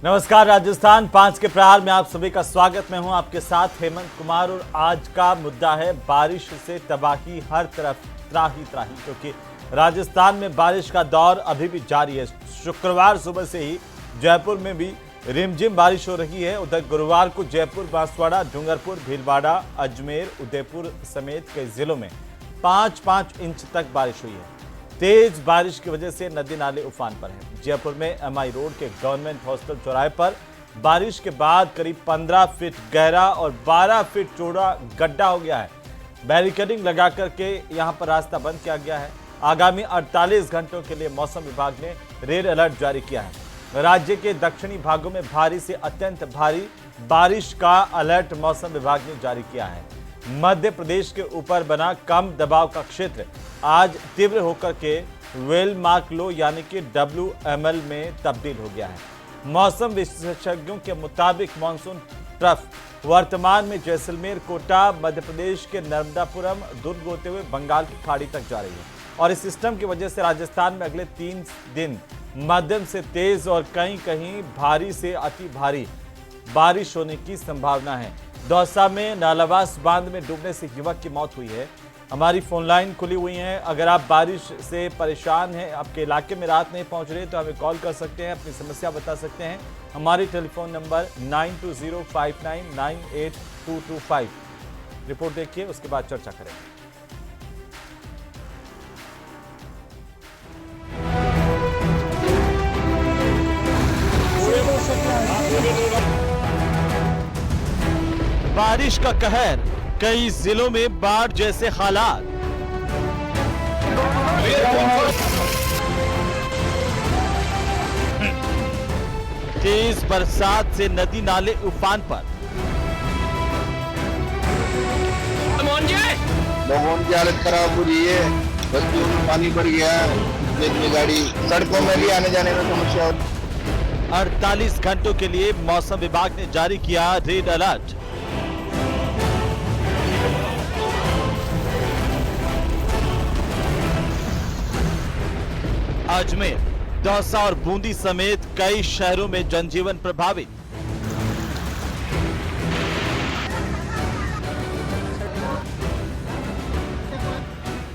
नमस्कार, राजस्थान 5 के प्रहार में आप सभी का स्वागत। मैं हूं आपके साथ हेमंत कुमार और आज का मुद्दा है बारिश से तबाही, हर तरफ त्राही त्राही, क्योंकि राजस्थान में बारिश का दौर अभी भी जारी है। शुक्रवार सुबह से ही जयपुर में भी रिमझिम बारिश हो रही है। उधर गुरुवार को जयपुर, बांसवाड़ा, डूंगरपुर, भीलवाड़ा, अजमेर, उदयपुर समेत कई जिलों में 5-5 इंच तक बारिश हुई है। तेज बारिश की वजह से नदी नाले उफान पर हैं। जयपुर में एमआई रोड के गवर्नमेंट हॉस्टल चौराहे पर बारिश के बाद करीब 15 फीट गहरा और 12 फीट चौड़ा गड्ढा हो गया है। बैरिकेडिंग लगा करके यहां पर रास्ता बंद किया गया है। आगामी 48 घंटों के लिए मौसम विभाग ने रेड अलर्ट जारी किया है। राज्य के दक्षिणी भागों में भारी से अत्यंत भारी बारिश का अलर्ट मौसम विभाग ने जारी किया है। मध्य प्रदेश के ऊपर बना कम दबाव का क्षेत्र आज तीव्र होकर के वेलमार्क लो यानी कि WML में तब्दील हो गया है। मौसम विशेषज्ञों के मुताबिक मानसून ट्रफ वर्तमान में जैसलमेर, कोटा, मध्य प्रदेश के नर्मदापुरम, दुर्ग होते हुए बंगाल की खाड़ी तक जा रही है और इस सिस्टम की वजह से राजस्थान में अगले 3 दिन मध्यम से तेज और कहीं कहीं भारी से अति भारी बारिश होने की संभावना है। दौसा में नालावास बांध में डूबने से युवक की मौत हुई है। हमारी फोन लाइन खुली हुई है। अगर आप बारिश से परेशान हैं, आपके इलाके में राहत नहीं पहुंच रही, तो हमें कॉल कर सकते हैं, अपनी समस्या बता सकते हैं। हमारी टेलीफोन नंबर 9205998225। रिपोर्ट देखिए, उसके बाद चर्चा करेंगे। बारिश का कहर, कई जिलों में बाढ़ जैसे हालात। तेज बरसात से नदी नाले उफान पर। लोगों की हालत खराब हो रही है। बस्तियों में पानी भर गया है। इतनी गाड़ी सड़कों में भी आने जाने में समस्या होती। 48 घंटों के लिए मौसम विभाग ने जारी किया रेड अलर्ट। अजमेर, दौसा और बूंदी समेत कई शहरों में जनजीवन प्रभावित।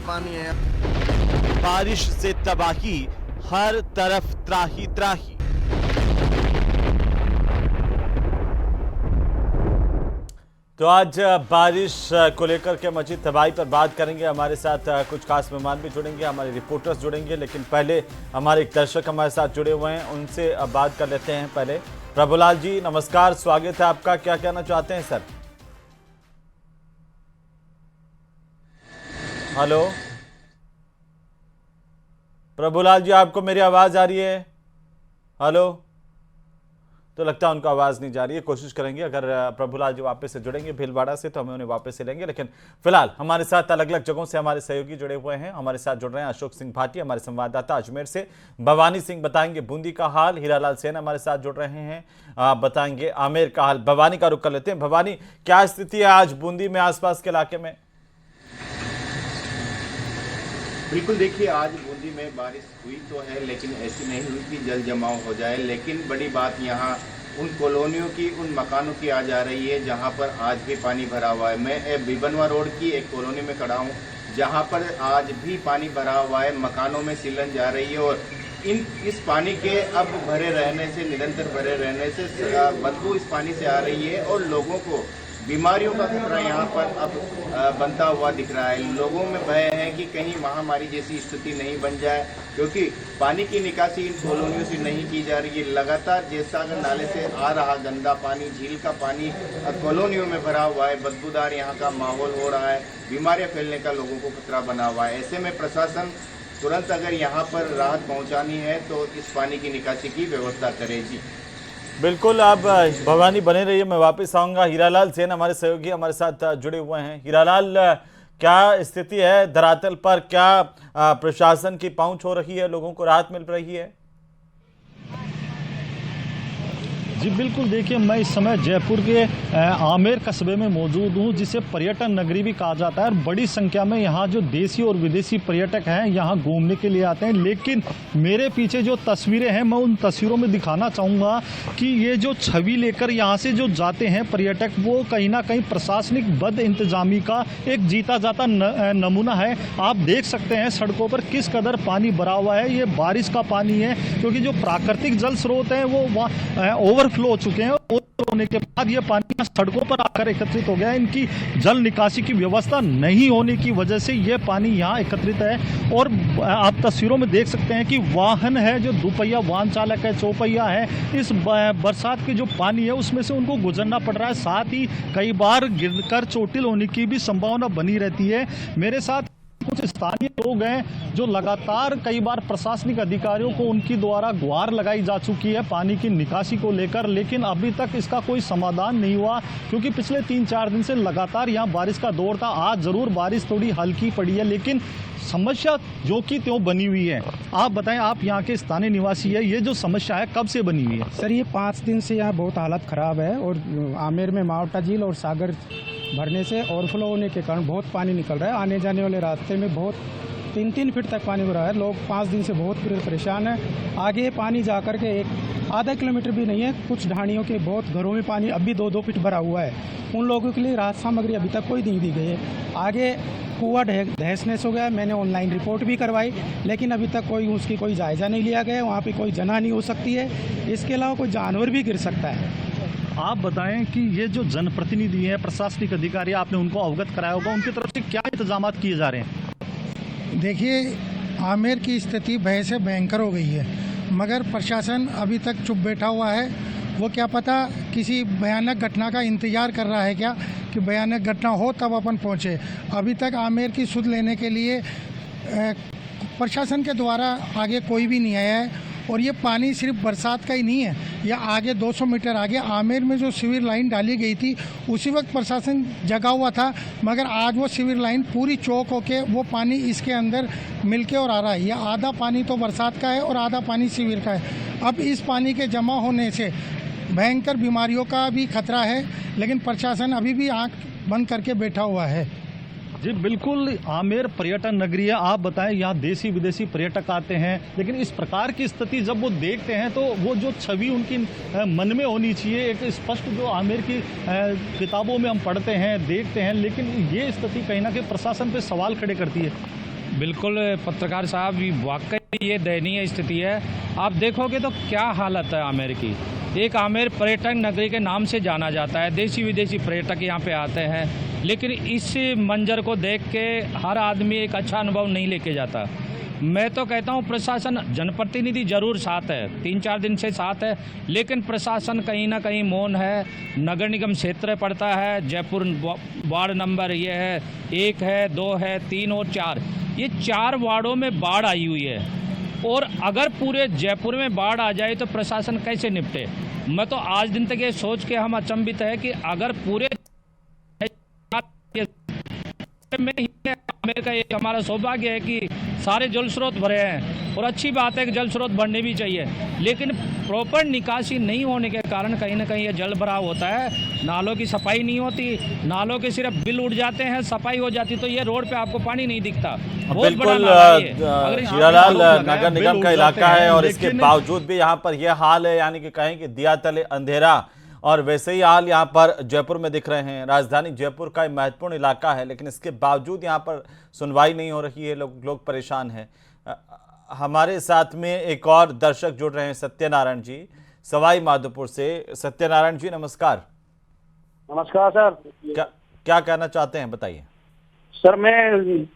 पानी है। बारिश से तबाही, हर तरफ त्राही त्राही। तो आज बारिश को लेकर के मची तबाही पर बात करेंगे। हमारे साथ कुछ खास मेहमान भी जुड़ेंगे, हमारे रिपोर्टर्स जुड़ेंगे, लेकिन पहले हमारे एक दर्शक हमारे साथ जुड़े हुए हैं, उनसे बात कर लेते हैं। पहले प्रभुलाल जी, नमस्कार, स्वागत है आपका। क्या कहना चाहते हैं सर? हेलो प्रभुलाल जी, आपको मेरी आवाज आ रही है? हेलो? तो लगता है उनको आवाज़ नहीं जा रही है। कोशिश करेंगे, अगर प्रभुलाल जी वापस से जुड़ेंगे भीलवाड़ा से तो हमें उन्हें वापस से लेंगे। लेकिन फिलहाल हमारे साथ अलग अलग जगहों से हमारे सहयोगी जुड़े हुए हैं। हमारे साथ जुड़ रहे हैं अशोक सिंह भाटी, हमारे संवाददाता अजमेर से। भवानी सिंह बताएंगे बूंदी का हाल। हीरालाल सेन हमारे साथ जुड़ रहे हैं, बताएंगे आमेर का हाल। भवानी का रुख कर लेते हैं। भवानी, क्या स्थिति है आज बूंदी में, आसपास के इलाके में? बिल्कुल, देखिए आज बूंदी में बारिश हुई तो है, लेकिन ऐसी नहीं हुई कि जल जमाव हो जाए। लेकिन बड़ी बात यहाँ उन कॉलोनियों की, उन मकानों की आ जा रही है जहाँ पर आज भी पानी भरा हुआ है। मैं बिबनवा रोड की एक कॉलोनी में खड़ा हूँ जहाँ पर आज भी पानी भरा हुआ है, मकानों में सीलन जा रही है और इस पानी के अब भरे रहने से, निरंतर भरे रहने से बदबू इस पानी से आ रही है और लोगों को बीमारियों का खतरा यहाँ पर अब बनता हुआ दिख रहा है। लोगों में भय है कि कहीं महामारी जैसी स्थिति नहीं बन जाए, क्योंकि पानी की निकासी इन कॉलोनियों से नहीं की जा रही है। लगातार जैसा अगर नाले से आ रहा गंदा पानी, झील का पानी कॉलोनियों में भरा हुआ है, बदबूदार यहाँ का माहौल हो रहा है, बीमारियाँ फैलने का लोगों को खतरा बना हुआ है। ऐसे में प्रशासन तुरंत अगर यहाँ पर राहत पहुँचानी है तो इस पानी की निकासी की व्यवस्था करे। जी बिल्कुल, आप भवानी बने रहिए, मैं वापस आऊंगा। हीरालाल सेन हमारे सहयोगी हमारे साथ जुड़े हुए हैं। हीरालाल, क्या स्थिति है धरातल पर? क्या प्रशासन की पहुंच हो रही है, लोगों को राहत मिल रही है? जी बिल्कुल, देखिए मैं इस समय जयपुर के आमेर कस्बे में मौजूद हूँ, जिसे पर्यटन नगरी भी कहा जाता है और बड़ी संख्या में यहाँ जो देसी और विदेशी पर्यटक हैं यहाँ घूमने के लिए आते हैं। लेकिन मेरे पीछे जो तस्वीरें हैं, मैं उन तस्वीरों में दिखाना चाहूँगा कि ये जो छवि लेकर यहाँ से जो जाते हैं पर्यटक, वो कहीं ना कहीं प्रशासनिक बद इंतजामी का एक जीता जाता नमूना है। आप देख सकते हैं सड़कों पर किस कदर पानी भरा हुआ है। ये बारिश का पानी है, क्योंकि जो प्राकृतिक जल स्रोत हैं वो ओवरफ्लो हो चुके हैं। ओवरफ्लो होने के बाद ये पानी सड़कों पर आकर एकत्रित हो गया है। इनकी जल निकासी की व्यवस्था नहीं होने की वजह से ये पानी यहाँ एकत्रित है। और आप तस्वीरों में देख सकते हैं कि वाहन है, जो दुपहिया वाहन चालक है, चौपहिया है, इस बरसात के जो पानी है उसमें से उनको गुजरना पड़ रहा है। साथ ही कई बार गिरकर चोटिल होने की भी संभावना बनी रहती है। मेरे साथ कुछ स्थानीय लोग हैं जो लगातार कई बार प्रशासनिक अधिकारियों को उनकी द्वारा गुहार लगाई जा चुकी है पानी की निकासी को लेकर, लेकिन अभी तक इसका कोई समाधान नहीं हुआ, क्योंकि पिछले 3-4 दिन से लगातार यहाँ बारिश का दौर था। आज जरूर बारिश थोड़ी हल्की पड़ी है, लेकिन समस्या जो कि त्यों बनी हुई है। आप बताएं, आप यहाँ के स्थानीय निवासी है, ये जो समस्या है कब से बनी हुई है? सर, ये 5 दिन से यहाँ बहुत हालत ख़राब है और आमेर में मावटा झील और सागर भरने से ओवरफ्लो होने के कारण बहुत पानी निकल रहा है। आने जाने वाले रास्ते में बहुत 3-3 फीट तक पानी भरा है। लोग 5 दिन से बहुत परेशान हैं। आगे पानी जा कर के आधा किलोमीटर भी नहीं है, कुछ ढाणियों के बहुत घरों में पानी अभी 2-2 फीट भरा हुआ है। उन लोगों के लिए राहत सामग्री अभी तक कोई नहीं दी गई है। आगे कुआं तहस-नहस हो गया है। मैंने ऑनलाइन रिपोर्ट भी करवाई, लेकिन अभी तक उसकी कोई जायज़ा नहीं लिया गया। वहाँ पे कोई जनहानि हो सकती है, इसके अलावा कोई जानवर भी गिर सकता है। आप बताएं कि ये जो जनप्रतिनिधि हैं, प्रशासनिक अधिकारी, आपने उनको अवगत कराया होगा, उनकी तरफ से क्या इंतजाम किए जा रहे हैं? देखिए, आमेर की स्थिति भय से भयंकर हो गई है, मगर प्रशासन अभी तक चुप बैठा हुआ है। वो क्या पता किसी भयानक घटना का इंतज़ार कर रहा है क्या, कि भयानक घटना हो तब अपन पहुँचे। अभी तक आमेर की सुध लेने के लिए प्रशासन के द्वारा आगे कोई भी नहीं आया है। और ये पानी सिर्फ बरसात का ही नहीं है, यह आगे 200 मीटर आगे आमेर में जो सीवर लाइन डाली गई थी उसी वक्त प्रशासन जगा हुआ था, मगर आज वो सीवर लाइन पूरी चौक होके वो पानी इसके अंदर मिलके और आ रहा है। यह आधा पानी तो बरसात का है और आधा पानी सीवर का है। अब इस पानी के जमा होने से भयंकर बीमारियों का भी खतरा है, लेकिन प्रशासन अभी भी आँख बंद करके बैठा हुआ है। जी बिल्कुल, आमेर पर्यटन नगरी है। आप बताएं, यहाँ देसी विदेशी पर्यटक आते हैं, लेकिन इस प्रकार की स्थिति जब वो देखते हैं तो वो जो छवि उनकी मन में होनी चाहिए, एक स्पष्ट जो आमेर की किताबों में हम पढ़ते हैं, देखते हैं, लेकिन ये स्थिति कहीं ना कहीं प्रशासन पे सवाल खड़े करती है। बिल्कुल पत्रकार साहब, वाकई ये दयनीय स्थिति है। आप देखोगे तो क्या हालत है आमेर की। एक आमेर पर्यटन नगरी के नाम से जाना जाता है, देसी विदेशी पर्यटक यहाँ पे आते हैं, लेकिन इस मंजर को देख के हर आदमी एक अच्छा अनुभव नहीं लेके जाता। मैं तो कहता हूँ प्रशासन, जनप्रतिनिधि जरूर साथ है, 3-4 दिन से साथ है, लेकिन प्रशासन कहीं ना कहीं मौन है। नगर निगम क्षेत्र पड़ता है, जयपुर वार्ड नंबर ये है 1 है, 2 है, 3 और 4, ये 4 वार्डों में बाढ़ आई हुई है। और अगर पूरे जयपुर में बाढ़ आ जाए तो प्रशासन कैसे निपटे। मैं तो आज दिन तक ये सोच के हम अचंभित है कि अगर पूरे में ही आमेर का एक हमारा सौभाग्य है कि सारे जल स्रोत भरे हैं, और अच्छी बात है कि जल स्रोत भरने भी चाहिए, लेकिन प्रॉपर निकासी नहीं होने के कारण कहीं ना कहीं ये जल भराव होता है। नालों की सफाई नहीं होती, नालों के सिर्फ बिल उड़ जाते हैं, सफाई हो जाती तो ये रोड पे आपको पानी नहीं दिखता। बहुत बड़ा हीरालाल नगर निगम का इलाका है और इसके बावजूद भी यहाँ पर यह हाल है, यानी कि कहें कि दिया तले अंधेरा, और वैसे ही हाल यहाँ पर जयपुर में दिख रहे हैं। राजधानी जयपुर का एक महत्वपूर्ण इलाका है, लेकिन इसके बावजूद यहाँ पर सुनवाई नहीं हो रही है, लोग परेशान हैं। हमारे साथ में एक और दर्शक जुड़ रहे हैं, सत्यनारायण जी सवाई माधोपुर से। सत्यनारायण जी नमस्कार। नमस्कार सर। क्या कहना चाहते हैं, बताइए। सर, मैं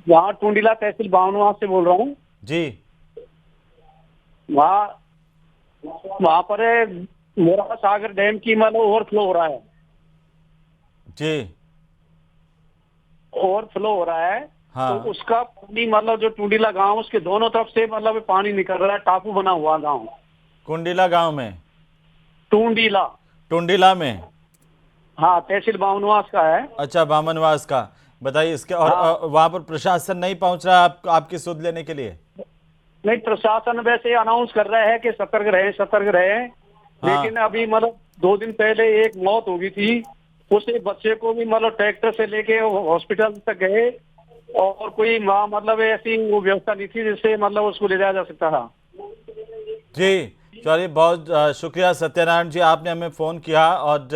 यहाँ टूंडीला तहसील बावनवा से बोल रहा हूँ जी। वहाँ पर मोरा सागर डैम की मतलब ओवरफ्लो हो रहा है जी, ओवरफ्लो हो रहा है। हाँ। तो उसका पानी मतलब जो टूंडीला गांव, उसके दोनों तरफ से मतलब पानी निकल रहा है। टापू बना हुआ गांव, कुंडीला गांव में, टूंडीला में, हाँ, तहसील बावनवास का है। अच्छा, बामनवास का, बताइए इसके। और हाँ। वहाँ पर प्रशासन नहीं पहुँच रहा आपकी सुध लेने के लिए? नहीं, प्रशासन वैसे अनाउंस कर रहा है कि सतर्क रहे, हाँ। लेकिन अभी मतलब 2 दिन पहले एक मौत हो गई थी, उस एक बच्चे को भी मतलब ट्रैक्टर से लेके हॉस्पिटल तक गए और कोई माँ मतलब ऐसी वो व्यवस्था नहीं थी जिससे मतलब उसको ले जाया जा सकता था। जी, चलिए बहुत शुक्रिया सत्यनारायण जी, आपने हमें फ़ोन किया और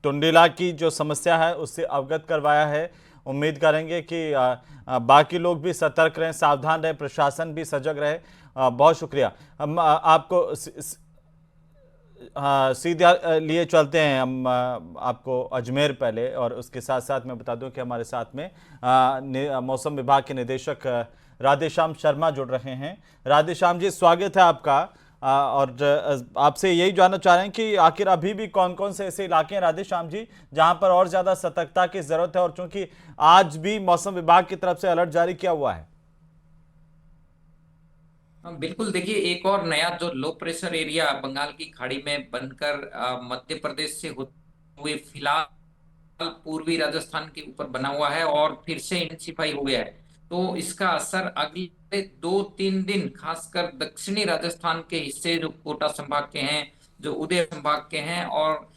टुंडिला की जो समस्या है उससे अवगत करवाया है। उम्मीद करेंगे कि बाकी लोग भी सतर्क रहें, सावधान रहें, प्रशासन भी सजग रहे। बहुत शुक्रिया। हम आपको हाँ सीधे लिए चलते हैं हम आपको अजमेर पहले, और उसके साथ साथ मैं बता दूं कि हमारे साथ में मौसम विभाग के निदेशक राधेश्याम शर्मा जुड़ रहे हैं। राधेश्याम जी, स्वागत है आपका। और आपसे यही जानना चाह रहे हैं कि आखिर अभी भी कौन कौन से ऐसे इलाके हैं राधेश्याम जी जहां पर और ज्यादा सतर्कता की जरूरत है, और चूंकि आज भी मौसम विभाग की तरफ से अलर्ट जारी किया हुआ है। बिल्कुल, देखिए एक और नया जो लो प्रेशर एरिया बंगाल की खाड़ी में बनकर मध्य प्रदेश से होते हुए फिलहाल पूर्वी राजस्थान के ऊपर बना हुआ है और फिर से इंटेंसिफाई हो गया है। तो इसका असर अगले 2-3 दिन खासकर दक्षिणी राजस्थान के हिस्से जो कोटा संभाग के हैं, जो उदय संभाग के हैं, और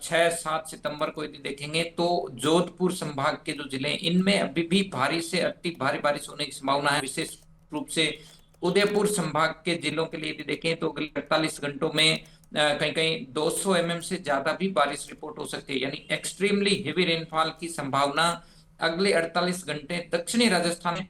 6-7 सितंबर को यदि देखेंगे तो जोधपुर संभाग के जो जिले हैं इनमें अभी भी भारी से अति भारी बारिश होने की संभावना है। विशेष रूप से उदयपुर संभाग के जिलों के लिए यदि देखें तो अगले 48 घंटों में कहीं कहीं 200 mm से ज्यादा भी बारिश रिपोर्ट हो सकती है, यानी एक्सट्रीमली हेवी रेनफॉल की संभावना अगले 48 घंटे दक्षिणी राजस्थान में।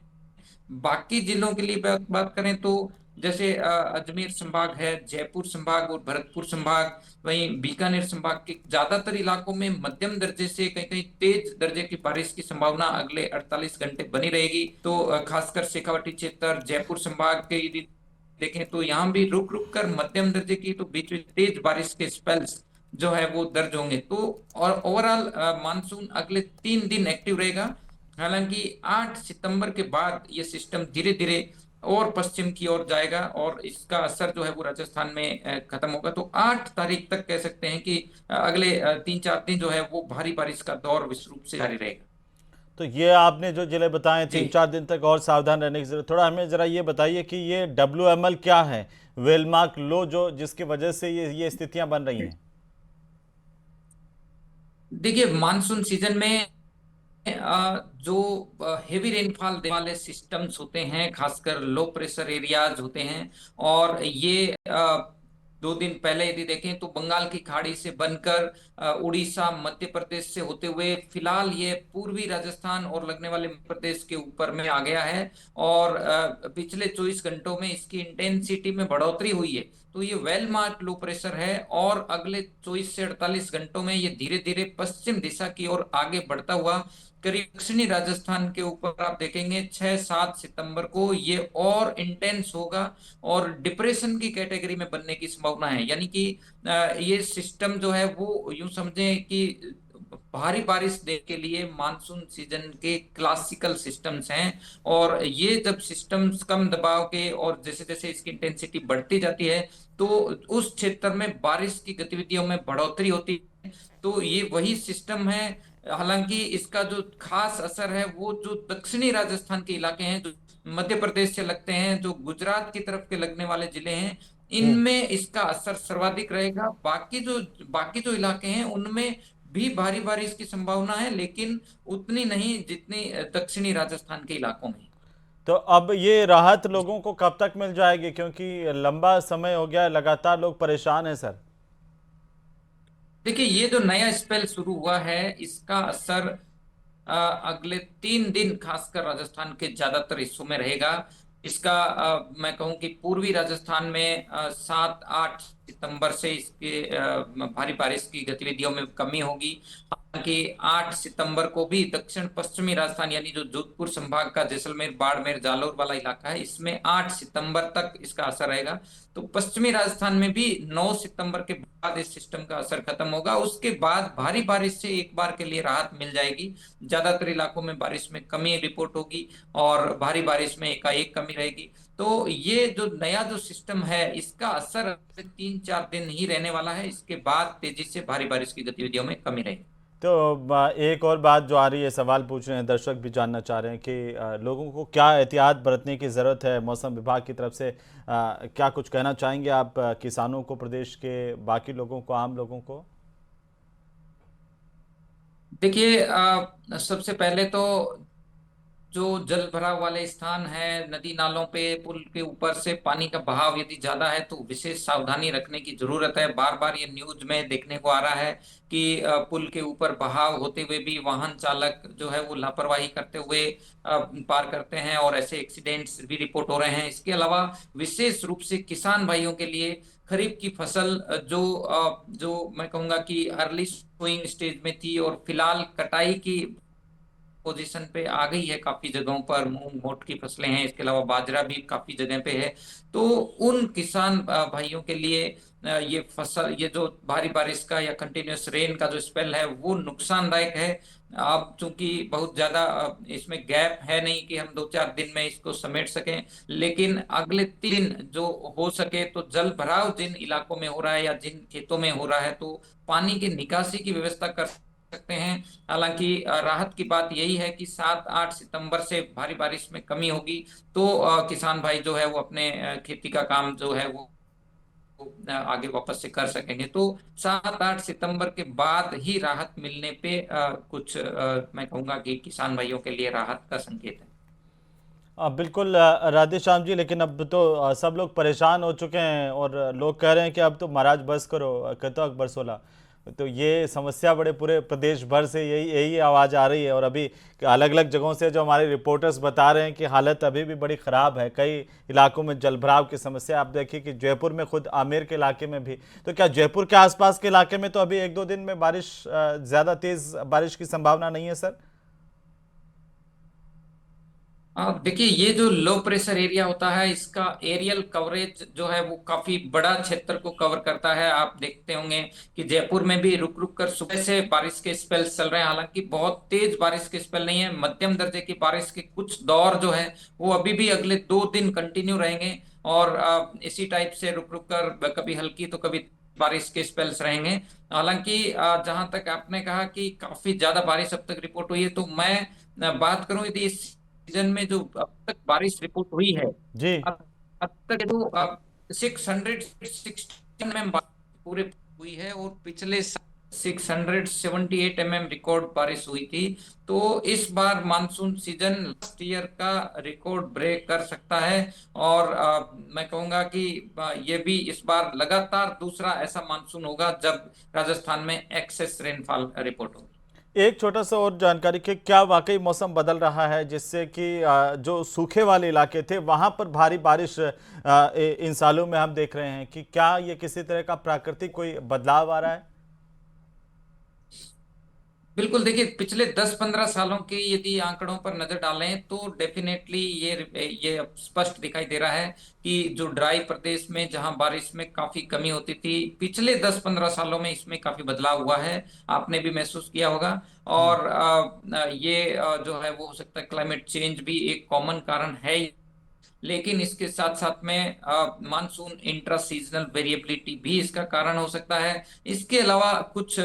बाकी जिलों के लिए बात करें तो जैसे अजमेर संभाग है, जयपुर संभाग और भरतपुर संभाग, वहीं बीकानेर संभाग के ज्यादातर इलाकों में मध्यम दर्जे से कहीं कहीं तेज दर्जे की बारिश की संभावना अगले 48 घंटे बनी रहेगी। तो खासकर शेखावाटी क्षेत्र, जयपुर संभाग के यदि देखें तो यहाँ भी रुक रुक कर मध्यम दर्जे की तो बीच में तेज बारिश के स्पेल्स जो है वो दर्ज होंगे। तो और ओवरऑल मानसून अगले 3 दिन एक्टिव रहेगा। हालांकि 8 सितंबर के बाद ये सिस्टम धीरे धीरे और पश्चिम की ओर जाएगा और इसका असर जो है वो राजस्थान में खत्म होगा। तो 8 तारीख तक कह सकते हैं कि अगले 3-4 दिन जो है वो भारी बारिश का दौर विशेष रूप से जारी रहेगा। तो ये आपने जो जिले बताए 3-4 दिन तक और सावधान रहने की जरूरत, थोड़ा हमें जरा ये बताइए कि ये WML क्या है, वेलमार्क लो, जो जिसकी वजह से ये स्थितियां बन रही हैं। देखिए मानसून सीजन में जो हेवी रेनफॉल देने वाले सिस्टम्स होते हैं, खासकर लो प्रेशर एरियाज होते हैं, और ये 2 दिन पहले यदि देखें तो बंगाल की खाड़ी से बनकर उड़ीसा, मध्य प्रदेश से होते हुए फिलहाल ये पूर्वी राजस्थान और लगने वाले मध्य प्रदेश के ऊपर में आ गया है और पिछले 24 घंटों में इसकी इंटेंसिटी में बढ़ोतरी हुई है। तो ये वेल मार्क लो प्रेशर है और अगले 24 से 48 घंटों में ये धीरे धीरे पश्चिम दिशा की ओर आगे बढ़ता हुआ करीब दक्षिणी राजस्थान के ऊपर आप देखेंगे 6-7 सितंबर को ये और इंटेंस होगा और डिप्रेशन की कैटेगरी में बनने की संभावना है। यानी कि ये सिस्टम जो है वो यूं समझें कि भारी बारिश देने के लिए मानसून सीजन के क्लासिकल सिस्टम्स हैं, और ये जब सिस्टम्स कम दबाव के और जैसे जैसे इसकी इंटेंसिटी बढ़ती जाती है तो उस क्षेत्र में बारिश की गतिविधियों में बढ़ोतरी होती है। तो ये वही सिस्टम है। हालांकि इसका जो खास असर है वो जो दक्षिणी राजस्थान के इलाके हैं, जो मध्य प्रदेश से लगते हैं, जो गुजरात की तरफ के लगने वाले जिले हैं, इनमें इसका असर सर्वाधिक रहेगा। बाकी जो इलाके हैं उनमें भी भारी बारिश की संभावना है, लेकिन उतनी नहीं जितनी दक्षिणी राजस्थान के इलाकों में। तो अब ये राहत लोगों को कब तक मिल जाएगी, क्योंकि लंबा समय हो गया है, लगातार लोग परेशान हैं सर। देखिए ये जो नया स्पेल शुरू हुआ है इसका असर अगले 3 दिन खासकर राजस्थान के ज्यादातर हिस्सों में रहेगा। इसका मैं कहूं कि पूर्वी राजस्थान में 7-8 सितंबर से इसके भारी बारिश की गतिविधियों में कमी होगी। हालांकि 8 सितंबर को भी दक्षिण पश्चिमी राजस्थान यानी जो जोधपुर संभाग का जैसलमेर, बाड़मेर, जालौर वाला इलाका है, इसमें 8 सितंबर तक इसका असर रहेगा। तो पश्चिमी राजस्थान में भी 9 सितंबर के बाद इस सिस्टम का असर खत्म होगा। उसके बाद भारी बारिश से एक बार के लिए राहत मिल जाएगी। ज्यादातर इलाकों में बारिश में कमी रिपोर्ट होगी और भारी बारिश में एकाएक कमी रहेगी। तो ये जो नया जो सिस्टम है इसका असर 3-4 दिन ही रहने वाला है। इसके बाद तेजी से भारी बारिश की गतिविधियों में कमी रहेगी। तो एक और बात जो आ रही है, सवाल पूछ रहे हैं, दर्शक भी जानना चाह रहे हैं कि लोगों को क्या एहतियात बरतने की ज़रूरत है मौसम विभाग की तरफ से। क्या कुछ कहना चाहेंगे आप किसानों को, प्रदेश के बाकी लोगों को, आम लोगों को? देखिए, सबसे पहले तो जो जल भराव वाले स्थान है, नदी नालों पे, पुल के ऊपर से पानी का बहाव यदि ज्यादा है तो विशेष सावधानी रखने की जरूरत है। बार बार ये न्यूज में देखने को आ रहा है कि पुल के ऊपर बहाव होते हुए भी वाहन चालक जो है वो लापरवाही करते हुए पार करते हैं और ऐसे एक्सीडेंट्स भी रिपोर्ट हो रहे हैं। इसके अलावा विशेष रूप से किसान भाइयों के लिए खरीफ की फसल जो मैं कहूंगा कि अर्ली सोइंग स्टेज में थी और फिलहाल कटाई की पोजीशन पे आ गई है, काफी जगहों पर मूंग मोट की फसलें हैं, इसके अलावा बाजरा भी काफी जगह पे है। तो उन किसान भाइयों के लिए ये फसल, ये जो भारी बारिश का या कंटिन्यूअस रेन का जो स्पेल है वो नुकसानदायक है। अब चूंकि बहुत ज्यादा इसमें गैप है नहीं कि हम 2-4 दिन में इसको समेट सकें, लेकिन अगले 3 जो हो सके तो जल भराव जिन इलाकों में हो रहा है या जिन खेतों में हो रहा है तो पानी की निकासी की व्यवस्था कर सकते हैं। हालांकि राहत की बात यही है कि 7-8 सितंबर से भारी बारिश में कमी होगी तो किसान भाई जो है वो अपने खेती का काम जो है वो आगे वापस से कर सकेंगे। तो 7-8 सितंबर के बाद ही राहत मिलने पे कुछ मैं कहूंगा कि किसान भाइयों के लिए राहत का संकेत है। बिल्कुल राधे श्याम जी, लेकिन अब तो सब लोग परेशान हो चुके हैं और लोग कह रहे हैं कि अब तो महाराज बस करो, कहतो अकबर 16। तो ये समस्या बड़े पूरे प्रदेश भर से यही यही आवाज़ आ रही है और अभी अलग अलग जगहों से जो हमारे रिपोर्टर्स बता रहे हैं कि हालत अभी भी बड़ी ख़राब है। कई इलाकों में जलभराव की समस्या, आप देखिए कि जयपुर में, खुद आमेर के इलाके में भी। तो क्या जयपुर के आसपास के इलाके में तो अभी 1-2 दिन में बारिश, ज़्यादा तेज़ बारिश की संभावना नहीं है सर? देखिए, ये जो लो प्रेशर एरिया होता है इसका एरियल कवरेज जो है वो काफी बड़ा क्षेत्र को कवर करता है। आप देखते होंगे कि जयपुर में भी रुक रुक कर सुबह से बारिश के स्पेल्स चल रहे हैं। हालांकि बहुत तेज बारिश के स्पेल नहीं है, मध्यम दर्जे की बारिश के कुछ दौर जो है वो अभी भी अगले 2 दिन कंटिन्यू रहेंगे और इसी टाइप से रुक रुक कर कभी हल्की तो कभी बारिश के स्पेल्स रहेंगे। हालांकि जहां तक आपने कहा कि काफी ज्यादा बारिश अब तक रिपोर्ट हुई है, तो मैं बात करूं यदि इस सीजन में जो अब तक बारिश रिपोर्ट हुई है, जी। अब तक जो 616 mm पूरे हुई है और पिछले 678 mm रिकॉर्ड बारिश हुई थी। तो इस बार मानसून सीजन लास्ट ईयर का रिकॉर्ड ब्रेक कर सकता है और मैं कहूंगा कि ये भी इस बार लगातार दूसरा ऐसा मानसून होगा जब राजस्थान में एक्सेस रेनफॉल रिपोर्ट होगी। एक छोटा सा और जानकारी कि क्या वाकई मौसम बदल रहा है जिससे कि जो सूखे वाले इलाके थे वहां पर भारी बारिश इन सालों में हम देख रहे हैं कि क्या ये किसी तरह का प्राकृतिक कोई बदलाव आ रहा है? बिल्कुल, देखिए पिछले 10-15 सालों के यदि आंकड़ों पर नजर डालें तो डेफिनेटली ये अब स्पष्ट दिखाई दे रहा है कि जो ड्राई प्रदेश में जहां बारिश में काफी कमी होती थी, पिछले 10-15 सालों में इसमें काफी बदलाव हुआ है। आपने भी महसूस किया होगा और ये जो है वो हो सकता है क्लाइमेट चेंज भी एक कॉमन कारण है ही। लेकिन इसके साथ साथ में मानसून इंट्रा सीजनल वेरिएबिलिटी भी इसका कारण हो सकता है। इसके अलावा कुछ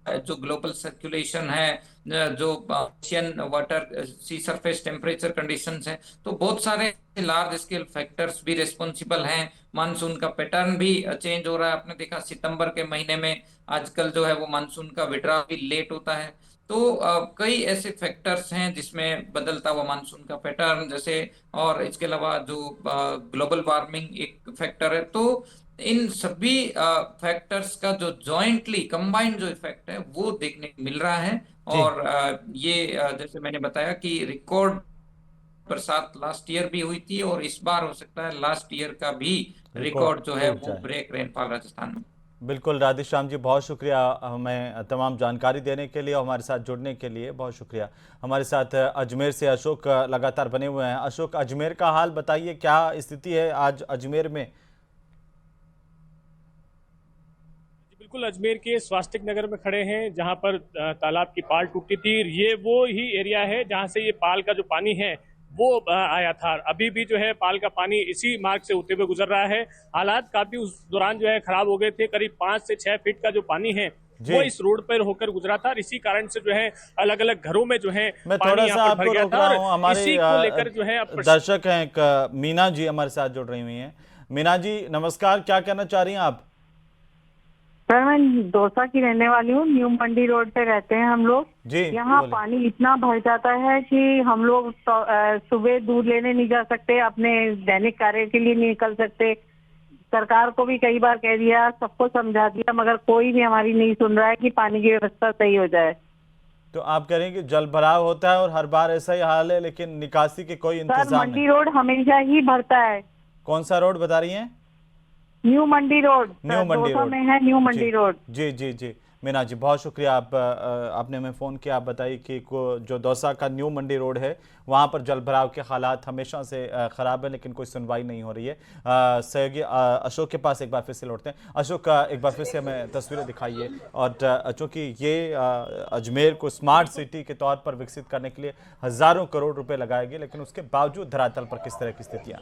जो ग्लोबल सर्कुलेशन है, जो ओशियन वाटर सी सरफेस टेम्परेचर कंडीशंस हैं, तो बहुत सारे लार्ज स्केल फैक्टर्स भी रिस्पॉन्सिबल हैं। मानसून का पैटर्न भी चेंज हो रहा है। आपने देखा सितंबर के महीने में आजकल जो है वो मानसून का विड्रॉ भी लेट होता है। तो कई ऐसे फैक्टर्स हैं जिसमें बदलता हुआ मानसून का पैटर्न जैसे, और इसके अलावा जो ग्लोबल वार्मिंग एक फैक्टर है। तो इन सभी फैक्टर्स का जो जॉइंटली कंबाइंड जो इफेक्ट है वो देखने को मिल रहा है। और ये जैसे मैंने बताया कि रिकॉर्ड बरसात लास्ट ईयर भी हुई थी और इस बार हो सकता है लास्ट ईयर का भी रिकॉर्ड जो है वो ब्रेक रेनफॉल राजस्थान में। बिल्कुल राधे श्याम जी, बहुत शुक्रिया हमें तमाम जानकारी देने के लिए और हमारे साथ जुड़ने के लिए बहुत शुक्रिया। हमारे साथ अजमेर से अशोक लगातार बने हुए हैं। अशोक, अजमेर का हाल बताइए, क्या स्थिति है आज अजमेर में? बिल्कुल, अजमेर के स्वास्तिक नगर में खड़े हैं जहां पर तालाब की पाल टूटी थी। ये वो ही एरिया है जहां से ये पाल का जो पानी है वो आया था। अभी भी जो है पाल का पानी इसी मार्ग से होते हुए गुजर रहा है। हालात काफी उस दौरान जो है खराब हो गए थे। करीब 5 से 6 फीट का जो पानी है वो इस रोड पर होकर गुजरा था और इसी कारण से जो है अलग अलग घरों में जो है मैं पानी थोड़ा सा यहाँ पर भर आपको गया रोक था रहा और हूँ। हमारे इसी को लेकर जो है अब दर्शक हैं, एक मीना जी हमारे साथ जुड़ रही हुई हैं। मीना जी नमस्कार, क्या कहना चाह रही हैं आप? सर मैं दौसा की रहने वाली हूँ। न्यू मंडी रोड पे रहते हैं हम लोग। जी यहाँ बोलिए। पानी इतना भर जाता है कि हम लोग सुबह दूध लेने नहीं जा सकते, अपने दैनिक कार्य के लिए नहीं निकल सकते। सरकार को भी कई बार कह दिया, सबको समझा दिया, मगर कोई भी हमारी नहीं सुन रहा है कि पानी की व्यवस्था सही हो जाए। तो आप कह रहे हैं कि जल भराव होता है और हर बार ऐसा ही हाल है, लेकिन निकासी के कोई सर इंतजाम मंडी नहीं। रोड हमेशा ही भरता है। कौन सा रोड बता रही हैं? न्यू मंडी रोड। न्यू मंडी दौसा रोड में है न्यू मंडी रोड। जी जी जी मीना जी बहुत शुक्रिया, आपने हमें फ़ोन किया। आप बताइए कि जो दौसा का न्यू मंडी रोड है वहाँ पर जल भराव के हालात हमेशा से ख़राब है, लेकिन कोई सुनवाई नहीं हो रही है। सहयोगी अशोक के पास एक बार फिर से लौटते हैं। अशोक एक बार फिर से हमें तस्वीरें दिखाइए। और चूँकि ये अजमेर को स्मार्ट सिटी के तौर पर विकसित करने के लिए हज़ारों करोड़ रुपये लगाए गए, लेकिन उसके बावजूद धरातल पर किस तरह की स्थितियाँ?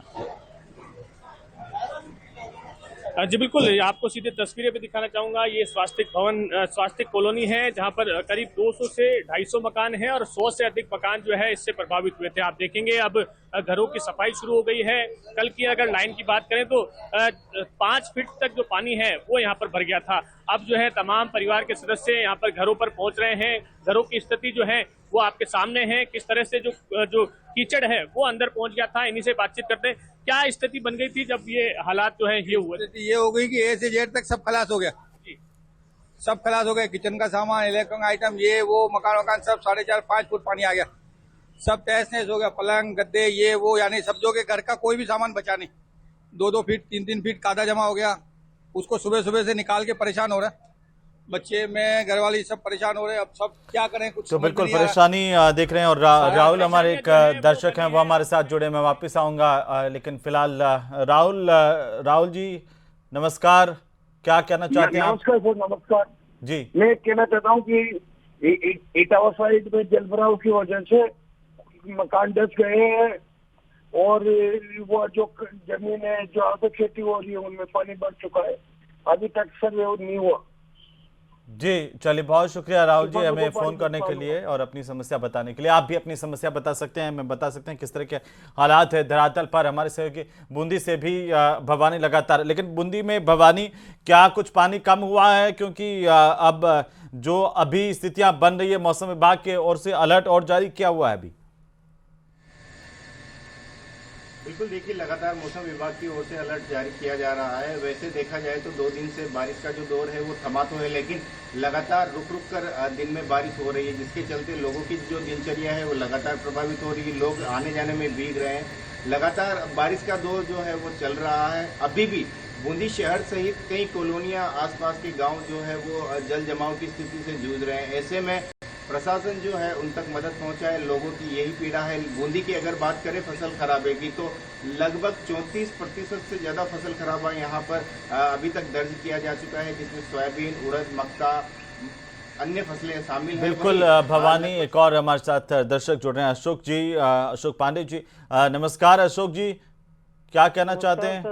जी बिल्कुल, आपको सीधे तस्वीरें भी दिखाना चाहूंगा। ये स्वास्थ्य भवन, स्वास्थ्य कॉलोनी है जहां पर करीब 200 से 250 मकान हैं और 100 से अधिक मकान जो है इससे प्रभावित हुए थे। आप देखेंगे अब घरों की सफाई शुरू हो गई है। कल की अगर लाइन की बात करें तो 5 फीट तक जो पानी है वो यहाँ पर भर गया था। अब जो है तमाम परिवार के सदस्य यहाँ पर घरों पर पहुंच रहे हैं। घरों की स्थिति जो है वो आपके सामने है, किस तरह से जो कीचड़ है वो अंदर पहुंच गया था। इन्हीं से बातचीत करते हैं, क्या स्थिति बन गई थी जब ये हालात जो है ये हुए? ये हो गई कि ए से जेड तक सब खलास हो गया, सब खलास हो गया। किचन का सामान, इलेक्ट्रॉनिक आइटम, ये वो मकान सब 4.5-5 फुट पानी आ गया। सब तहस नहस हो गया, पलंग गद्दे ये वो, यानी सब्जियों के घर का कोई भी सामान बचा नहीं। 2-2 फीट 3-3 फीट कादा जमा हो गया। उसको सुबह सुबह से निकाल के परेशान हो रहा है। बच्चे में घर वाली सब परेशान हो रहे हैं। अब सब क्या करें, कुछ तो बिल्कुल परेशानी देख रहे हैं। और राहुल हमारे एक दर्शक हैं, वो हमारे साथ जुड़े। मैं वापस आऊंगा, लेकिन फिलहाल राहुल जी नमस्कार, क्या कहना चाहते हैं? नमस्कार सर, नमस्कार जी। मैं कहना चाहता हूँ कि इटावा साइड में जल भराव की वजह से मकान डस गए हैं और वो जो जमीन है जहाँ पे खेती हो रही है उनमें पानी बढ़ चुका है। अभी तक सर्वे नहीं हुआ। जी चलिए, बहुत शुक्रिया राहुल जी हमें फ़ोन करने के लिए और अपनी समस्या बताने के लिए। आप भी अपनी समस्या बता सकते हैं, हमें बता सकते हैं किस तरह के हालात है धरातल पर। हमारे सहयोगी बूंदी से भी भवानी लगातार, लेकिन बूंदी में भवानी क्या कुछ पानी कम हुआ है? क्योंकि अब जो अभी स्थितियां बन रही है, मौसम विभाग के ओर से अलर्ट और जारी किया हुआ है अभी। बिल्कुल, देखिए लगातार मौसम विभाग की ओर से अलर्ट जारी किया जा रहा है। वैसे देखा जाए तो 2 दिन से बारिश का जो दौर है वो थमा तो है, लेकिन लगातार रुक रुक कर दिन में बारिश हो रही है, जिसके चलते लोगों की जो दिनचर्या है वो लगातार प्रभावित हो रही है। लोग आने जाने में भीग रहे हैं। लगातार बारिश का दौर जो है वो चल रहा है। अभी भी बूंदी शहर सहित कई कॉलोनियां, आसपास के गांव जो है वो जल जमाव की स्थिति से जूझ रहे हैं। ऐसे में प्रशासन जो है उन तक मदद पहुंचाए, लोगों की यही पीड़ा है। बूंदी की अगर बात करें फसल खराबे की, तो लगभग 34% से ज़्यादा फसल खराबा यहाँ पर अभी तक दर्ज किया जा चुका है, जिसमें सोयाबीन, उड़द, मक्का, अन्य फसलें शामिल हैं। बिल्कुल भवानी, एक और हमारे साथ दर्शक जुड़ रहे हैं, अशोक जी, अशोक पांडे जी। नमस्कार अशोक जी, क्या कहना चाहते हैं?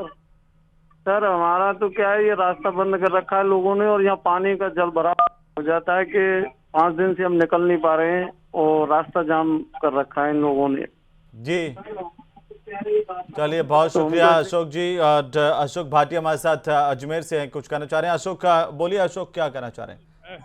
सर हमारा तो क्या है, ये रास्ता बंद कर रखा है लोगों ने और यहाँ पानी का जल भराव हो जाता है कि 5 दिन से हम निकल नहीं पा रहे हैं और रास्ता जाम कर रखा है इन लोगों ने। जी चलिए, बहुत शुक्रिया अशोक जी। और अशोक भाटिया हमारे साथ अजमेर से हैं, कुछ कहना चाह रहे हैं। अशोक बोलिए, अशोक क्या कहना चाह रहे हैं?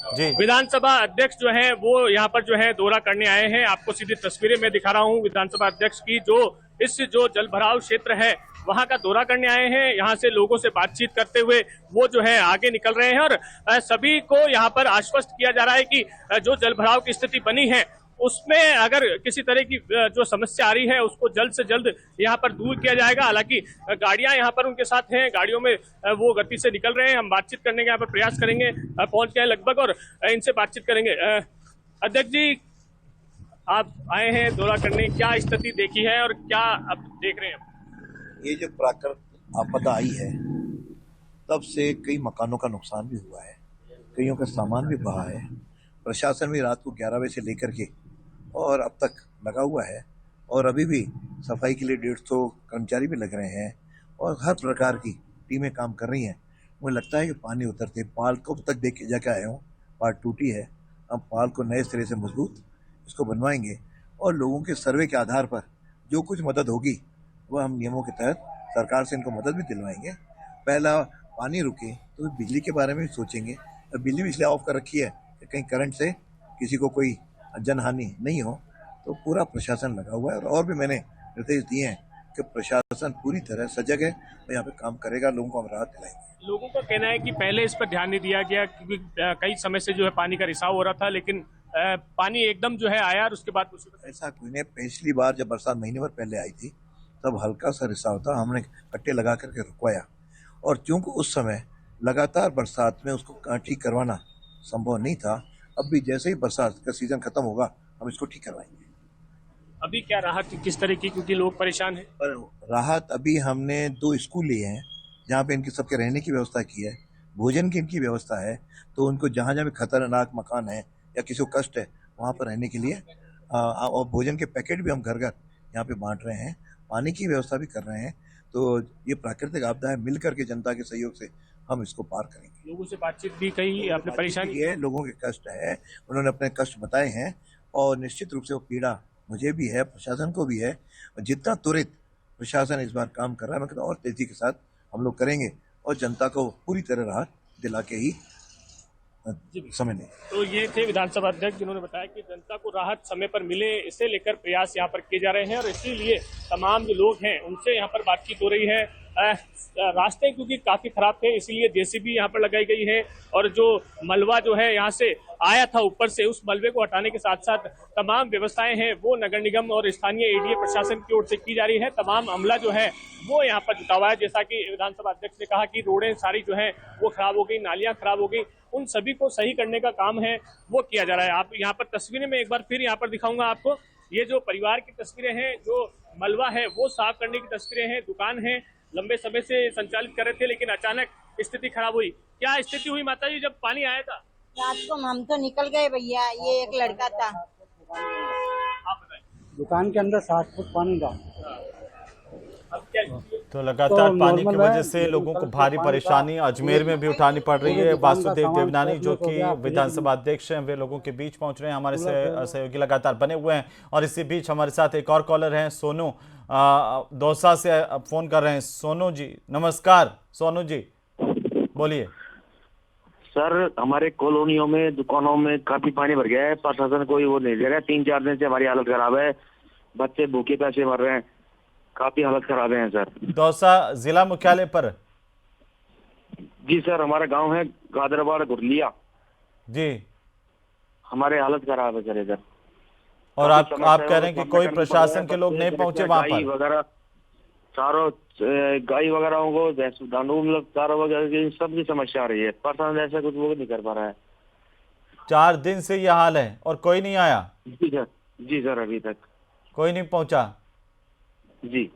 जी, विधानसभा अध्यक्ष जो है वो यहाँ पर जो है दौरा करने आए हैं। आपको सीधी तस्वीरें मैं दिखा रहा हूँ विधानसभा अध्यक्ष की, जो जल भराव क्षेत्र है वहां का दौरा करने आए हैं। यहाँ से लोगों से बातचीत करते हुए वो जो है आगे निकल रहे हैं और सभी को यहाँ पर आश्वस्त किया जा रहा है कि जो जल भराव की स्थिति बनी है उसमें अगर किसी तरह की जो समस्या आ रही है उसको जल्द से जल्द यहाँ पर दूर किया जाएगा। हालांकि गाड़ियां यहाँ पर उनके साथ हैं, गाड़ियों में वो गति से निकल रहे हैं। हम बातचीत करने का यहाँ पर प्रयास करेंगे, पहुंच गए लगभग, और इनसे बातचीत करेंगे। अध्यक्ष जी, आप आए हैं दौरा करने, क्या स्थिति देखी है और क्या अब देख रहे हैं? ये जो प्राकृतिक आपदा आई है तब से कई मकानों का नुकसान भी हुआ है, कईयों का सामान भी बहा है। प्रशासन भी रात को 11 बजे से लेकर के और अब तक लगा हुआ है और अभी भी सफाई के लिए 150 कर्मचारी भी लग रहे हैं और हर प्रकार की टीमें काम कर रही हैं। मुझे लगता है कि पानी उतरते पाल को तक देख के जाके आया हूँ, पाल टूटी है। हम पाल को नए सिरे से मजबूत इसको बनवाएंगे और लोगों के सर्वे के आधार पर जो कुछ मदद होगी वह हम नियमों के तहत सरकार से इनको मदद भी दिलवाएंगे। पहला पानी रुके तो बिजली के बारे में भी सोचेंगे। और बिजली भी इसलिए ऑफ कर रखी है कि कहीं करंट से किसी को कोई जनहानि नहीं हो, तो पूरा प्रशासन लगा हुआ है। और भी मैंने निर्देश दिए हैं कि प्रशासन पूरी तरह सजग है और यहाँ पे काम करेगा, लोगों को हम राहत दिलाएंगे। लोगों का कहना है कि पहले इस पर ध्यान नहीं दिया गया क्योंकि कई समय से जो है पानी का रिसाव हो रहा था, लेकिन पानी एकदम जो है आया और उसके बाद ऐसा कोई नहीं। पिछली बार जब बरसात महीने भर पहले आई थी तब हल्का सा रिसाव था, हमने कट्टे लगा करके रुकवाया। और चूंकि उस समय लगातार बरसात में उसको ठीक करवाना संभव नहीं था, अब भी जैसे ही बरसात का सीजन खत्म होगा हम इसको ठीक करवाएंगे। अभी क्या राहत किस तरह की, क्योंकि लोग परेशान हैं? पर राहत अभी हमने 2 स्कूल लिए हैं जहाँ पे इनके सबके रहने की व्यवस्था की है, भोजन की इनकी व्यवस्था है। तो उनको जहाँ जहाँ भी खतरनाक मकान है या किसी को कष्ट है वहाँ पर रहने के लिए और भोजन के पैकेट भी हम घर घर यहाँ पे बांट रहे हैं, पानी की व्यवस्था भी कर रहे हैं। तो ये प्राकृतिक आपदा है, मिलकर के जनता के सहयोग से हम इसको पार करेंगे। लोगों से बातचीत भी कई अपने परेशानी है, लोगों के कष्ट है, उन्होंने अपने कष्ट बताए हैं और निश्चित रूप से वो पीड़ा मुझे भी है, प्रशासन को भी है। और जितना त्वरित प्रशासन इस बार काम कर रहा है, मैं कहता हूँ और तेजी के साथ हम लोग करेंगे और जनता को पूरी तरह राहत दिला के ही समय नहीं। तो ये थे विधानसभा अध्यक्ष जिन्होंने बताया कि जनता को राहत समय पर मिले, इसे लेकर प्रयास यहाँ पर किए जा रहे हैं और इसीलिए तमाम जो लोग हैं उनसे यहाँ पर बातचीत हो रही है। रास्ते क्योंकि काफी खराब थे इसलिए जेसीबी यहाँ पर लगाई गई है और जो मलबा जो है यहाँ से आया था ऊपर से, उस मलबे को हटाने के साथ साथ तमाम व्यवस्थाएं हैं वो नगर निगम और स्थानीय एडीए प्रशासन की ओर से की जा रही है। तमाम अमला जो है वो यहाँ पर जुटा हुआ है। जैसा कि विधानसभा अध्यक्ष ने कहा कि रोडें सारी जो है वो खराब हो गई, नालियां खराब हो गई, उन सभी को सही करने का काम है वो किया जा रहा है। आप यहाँ पर तस्वीरें में एक बार फिर यहाँ पर दिखाऊंगा आपको, ये जो परिवार की तस्वीरें हैं, जो मलबा है वो साफ करने की तस्वीरें हैं। दुकान है, लंबे समय से संचालित कर रहे थे लेकिन अचानक स्थिति खराब हुई। क्या स्थिति हुई माता जी जब पानी आया था? रात को हम तो निकल गए भैया, ये एक लड़का था। आप बताएं। दुकान के अंदर 60 फुट पानी था। तो लगातार पानी की वजह से लोगों को भारी परेशानी अजमेर में भी उठानी पड़ रही है। वासुदेव देवनानी जो कि विधानसभा अध्यक्ष हैं वे लोगों के बीच पहुंच रहे हैं, हमारे सहयोगी लगातार बने हुए हैं। और इसी बीच हमारे साथ एक और कॉलर हैं, सोनू दौसा से फोन कर रहे हैं। सोनू जी नमस्कार। सोनू जी बोलिए। सर हमारे कॉलोनियों में, दुकानों में काफी पानी भर गया है, प्रशासन कोई वो नहीं दे रहा है। 3-4 दिन से हमारी हालत खराब है, बच्चे भूखे प्यासे मर रहे हैं, काफी हालत खराब है सर। दौसा जिला मुख्यालय पर? जी सर, हमारा गांव है गादरबाड़ गुरलिया जी। हमारे हालत खराब है सर इधर। और आप कह रहे हैं कि कोई प्रशासन के लोग नहीं पहुंचे वहां पर? वगैरह चारों गाय वगैरह को चारों वगैरह सबकी समस्या आ रही है, प्रशासन ऐसा कुछ वो नहीं कर पा रहा है। 4 दिन से यह हाल है और कोई नहीं आया? जी सर अभी तक कोई नहीं पहुंचा। जी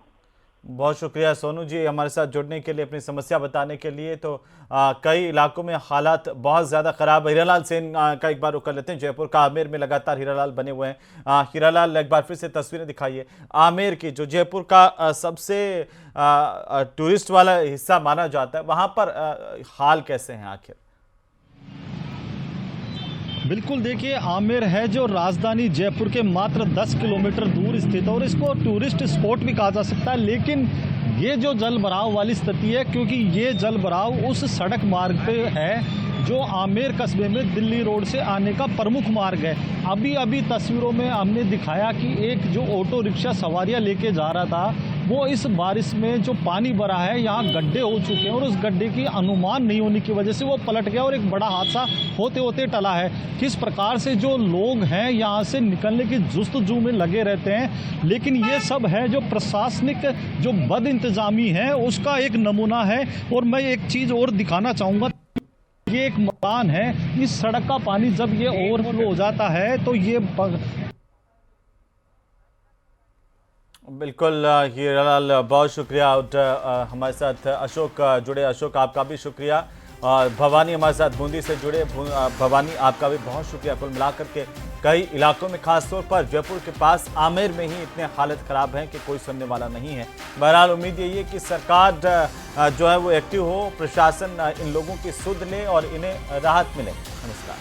बहुत शुक्रिया सोनू जी हमारे साथ जुड़ने के लिए, अपनी समस्या बताने के लिए। तो कई इलाकों में हालात बहुत ज़्यादा ख़राब। हीरालाल सेन का एक बार रुक कर लेते हैं। जयपुर का आमेर में लगातार हीरालाल बने हुए हैं। हीरालाल एक बार फिर से तस्वीरें दिखाइए आमेर की, जो जयपुर का सबसे टूरिस्ट वाला हिस्सा माना जाता है, वहाँ पर हाल कैसे हैं आखिर? बिल्कुल देखिए, आमेर है जो राजधानी जयपुर के मात्र 10 किलोमीटर दूर स्थित है और इसको टूरिस्ट स्पॉट भी कहा जा सकता है। लेकिन ये जो जल भराव वाली स्थिति है, क्योंकि ये जल भराव उस सड़क मार्ग पे है जो आमेर कस्बे में दिल्ली रोड से आने का प्रमुख मार्ग है। अभी तस्वीरों में हमने दिखाया कि एक जो ऑटो रिक्शा सवारियां लेके जा रहा था, वो इस बारिश में जो पानी भरा है यहाँ गड्ढे हो चुके हैं और उस गड्ढे की अनुमान नहीं होने की वजह से वो पलट गया और एक बड़ा हादसा होते होते टला है। किस प्रकार से जो लोग हैं यहाँ से निकलने की जुस्तजू में लगे रहते हैं, लेकिन ये सब है जो प्रशासनिक जो बद इंतजामी है उसका एक नमूना है। और मैं एक चीज़ और दिखाना चाहूँगा, ये एक मकान है, इस सड़क का पानी जब ये ओवरफ्लो हो जाता है तो ये बिल्कुल। हीरालाल बहुत शुक्रिया। हमारे साथ अशोक जुड़े, अशोक आपका भी शुक्रिया। भवानी हमारे साथ बूंदी से जुड़े, भवानी आपका भी बहुत शुक्रिया। कुल मिलाकर के कई इलाकों में खासतौर पर जयपुर के पास आमेर में ही इतने हालत खराब है कि कोई सुनने वाला नहीं है। बहरहाल उम्मीद यही है कि सरकार जो है वो एक्टिव हो, प्रशासन इन लोगों की सुध ले और इन्हें राहत मिले। नमस्कार।